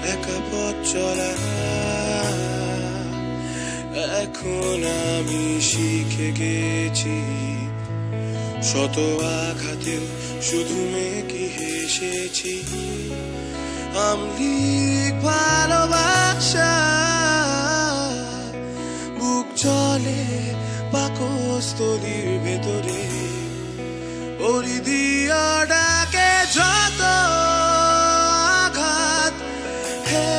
একা পথ চলা এখন আমি শিখে গেছি শত আঘাতে শুধু মেকি হেসেছি আমলিক ভালোবাসা বুক চলে পাকস্থলীর ভেতরে ওরি দিয়া ডাকে যত আঘাত হে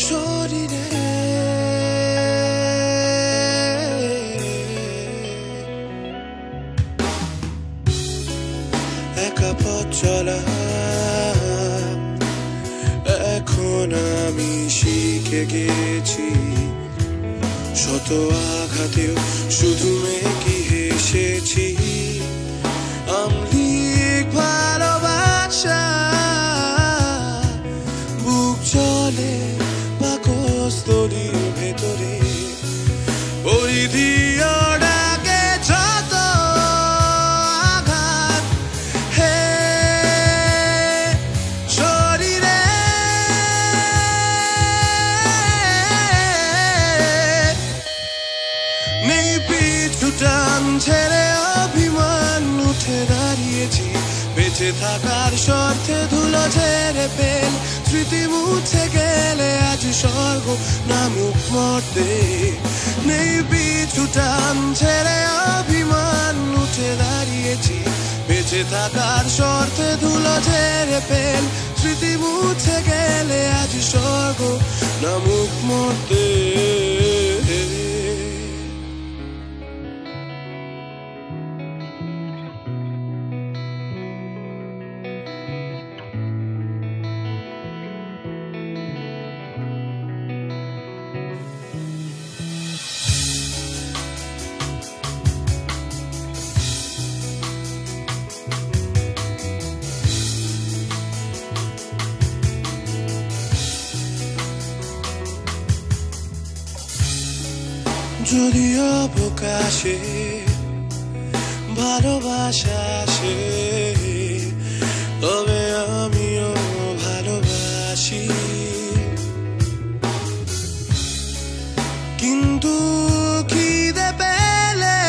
শরীরে একা পথ চলা এখন আমি শিখে গেছি শত আঘাতেও শুধু মেকি হেসেছি আমলিক ভালোবাসা বুক চলে পাকস্থলীর ভেতরে ওই দিয়া ডাকে যত আঘাত হে শরীরে নেই পিছু টান ছেড়ে অভিমান উঠে দাঁড়িয়েছি বেঁচে থাকার স্বার্থে ধুলো ঝেড়ে ফেল স্মৃতি মুছে গেলে আজ স্বর্গ নামুক মর্তে নেই পিছু টান ছেড়ে অভিমান উঠে দাঁড়িয়েছি বেঁচে থাকার স্বার্থে ধুলো ঝেড়ে ফেল স্মৃতি মুছে গেলে আজ স্বর্গ নামুক মর্তে যদি অবকাশে ভালোবাসা আসে তবে আমিও ভালোবাসি কিন্তু খিদে পেলে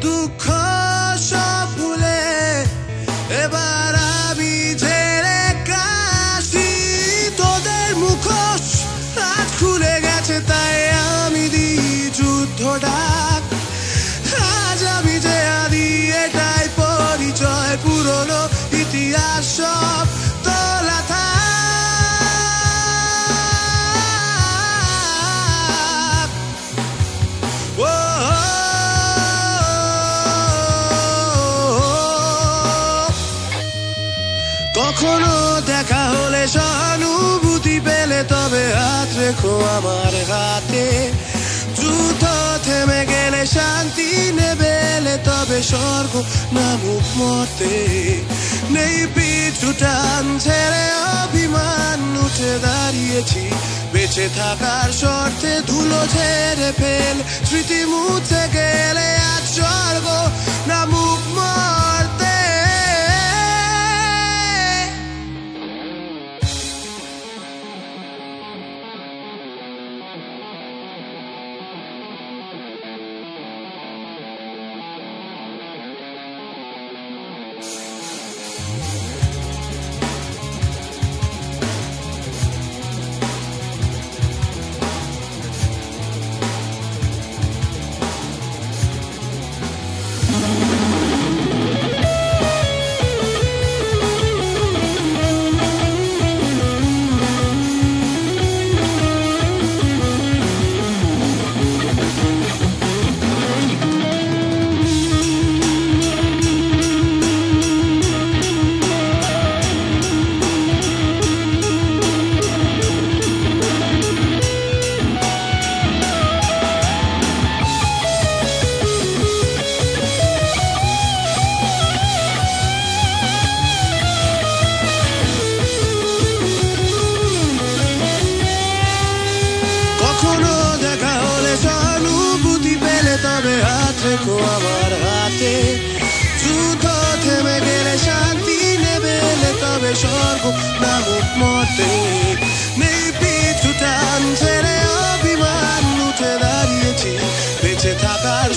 দুঃখ সব ভুলে এবার আমি ঝেড়ে কাশি তোদের মুখোশ আজ খুলে গেছে তাই আমি দিই যুদ্ধ ডাক আজ আমি যে আদি এটাই পরিচয় পুরনো ইতিহাস সব তোলা থাক ও কখনো দেখা হলে সহানুভূতি পেলে তবে হাত রেখো আমার হাতে যুদ্ধ থেমে গেলে শান্তি নেবে এলে তবে স্বর্গ নামুক মর্তে নেই পিছু টান ছেড়ে অভিমান উঠে দাঁড়িয়েছি বেঁচে থাকার শর্তে ধুলো ঝেড়ে ফেল স্মৃতি মুছে গেলে আজ স্বর্গ নামুক মর্তে রেখো আমার হাতে যুদ্ধ থেমে গেলে শান্তি নেবে এলে তবে স্বর্গ নামুক মর্তে নেই পিছু টান ছেড়ে অভিমান উঠে দাঁড়িয়েছি বেঁচে থাকার